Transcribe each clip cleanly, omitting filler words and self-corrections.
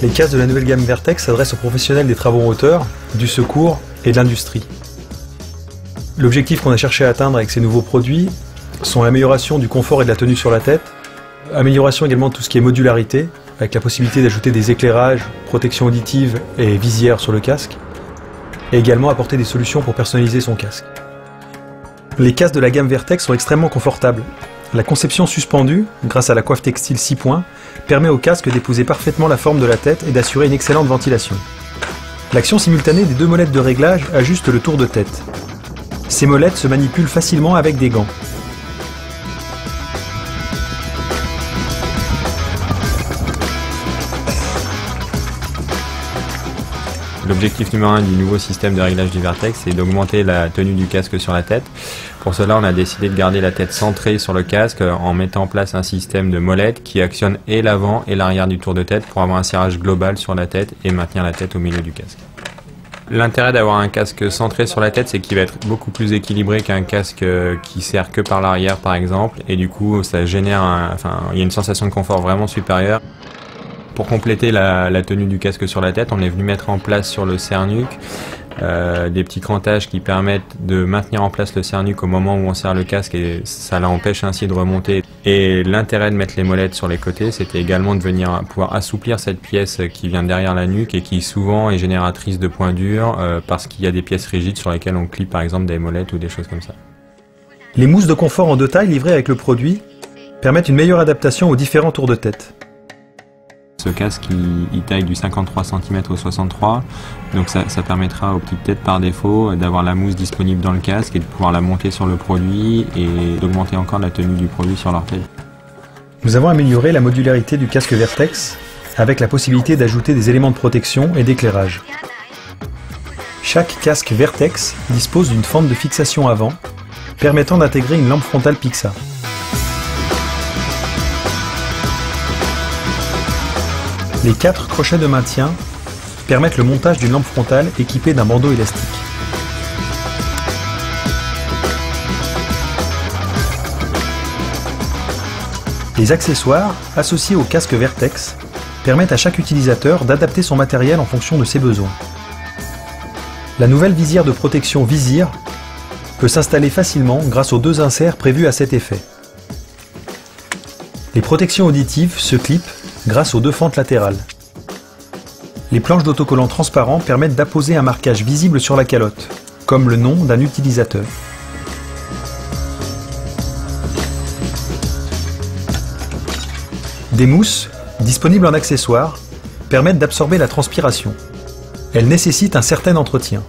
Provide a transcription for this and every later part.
Les casques de la nouvelle gamme Vertex s'adressent aux professionnels des travaux en hauteur, du secours et de l'industrie. L'objectif qu'on a cherché à atteindre avec ces nouveaux produits sont l'amélioration du confort et de la tenue sur la tête, amélioration également de tout ce qui est modularité, avec la possibilité d'ajouter des éclairages, protection auditive et visière sur le casque, et également apporter des solutions pour personnaliser son casque. Les casques de la gamme Vertex sont extrêmement confortables. La conception suspendue, grâce à la coiffe textile 6 points, permet au casque d'épouser parfaitement la forme de la tête et d'assurer une excellente ventilation. L'action simultanée des deux molettes de réglage ajuste le tour de tête. Ces molettes se manipulent facilement avec des gants. L'objectif numéro 1 du nouveau système de réglage du Vertex, c'est d'augmenter la tenue du casque sur la tête. Pour cela, on a décidé de garder la tête centrée sur le casque en mettant en place un système de molettes qui actionne et l'avant et l'arrière du tour de tête pour avoir un serrage global sur la tête et maintenir la tête au milieu du casque. L'intérêt d'avoir un casque centré sur la tête, c'est qu'il va être beaucoup plus équilibré qu'un casque qui sert que par l'arrière par exemple, et du coup ça génère il y a une sensation de confort vraiment supérieure. Pour compléter la tenue du casque sur la tête, on est venu mettre en place sur le cernuc des petits crantages qui permettent de maintenir en place le cernuc au moment où on serre le casque et ça l'empêche ainsi de remonter. Et l'intérêt de mettre les molettes sur les côtés, c'était également de venir pouvoir assouplir cette pièce qui vient derrière la nuque et qui souvent est génératrice de points durs parce qu'il y a des pièces rigides sur lesquelles on clip par exemple des molettes ou des choses comme ça. Les mousses de confort en 2 tailles livrées avec le produit permettent une meilleure adaptation aux différents tours de tête. Ce casque, il taille du 53 cm au 63, donc ça permettra aux petites têtes par défaut d'avoir la mousse disponible dans le casque et de pouvoir la monter sur le produit et d'augmenter encore la tenue du produit sur leur tête. Nous avons amélioré la modularité du casque Vertex avec la possibilité d'ajouter des éléments de protection et d'éclairage. Chaque casque Vertex dispose d'une fente de fixation avant, permettant d'intégrer une lampe frontale Pixa. Les 4 crochets de maintien permettent le montage d'une lampe frontale équipée d'un bandeau élastique. Les accessoires associés au casque Vertex permettent à chaque utilisateur d'adapter son matériel en fonction de ses besoins. La nouvelle visière de protection Visir peut s'installer facilement grâce aux 2 inserts prévus à cet effet. Les protections auditives se clipent grâce aux 2 fentes latérales. Les planches d'autocollant transparents permettent d'apposer un marquage visible sur la calotte, comme le nom d'un utilisateur. Des mousses, disponibles en accessoire, permettent d'absorber la transpiration. Elles nécessitent un certain entretien.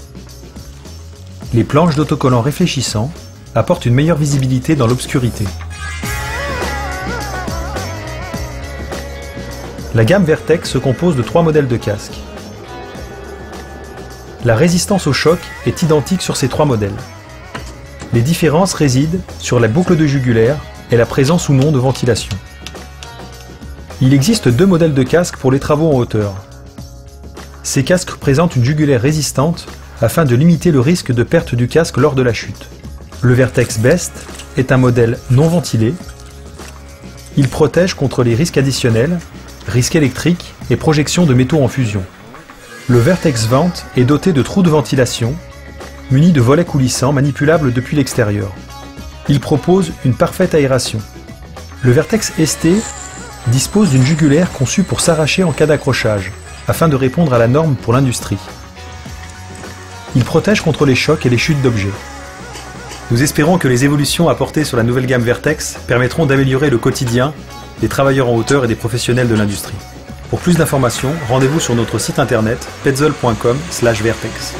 Les planches d'autocollant réfléchissants apportent une meilleure visibilité dans l'obscurité. La gamme Vertex se compose de 3 modèles de casques. La résistance au choc est identique sur ces 3 modèles. Les différences résident sur la boucle de jugulaire et la présence ou non de ventilation. Il existe 2 modèles de casques pour les travaux en hauteur. Ces casques présentent une jugulaire résistante afin de limiter le risque de perte du casque lors de la chute. Le Vertex Best est un modèle non ventilé. Il protège contre les risques additionnels, risques électriques et projection de métaux en fusion. Le Vertex Vent est doté de trous de ventilation, munis de volets coulissants manipulables depuis l'extérieur. Il propose une parfaite aération. Le Vertex ST dispose d'une jugulaire conçue pour s'arracher en cas d'accrochage, afin de répondre à la norme pour l'industrie. Il protège contre les chocs et les chutes d'objets. Nous espérons que les évolutions apportées sur la nouvelle gamme Vertex permettront d'améliorer le quotidien des travailleurs en hauteur et des professionnels de l'industrie. Pour plus d'informations, rendez-vous sur notre site internet petzl.com/vertex.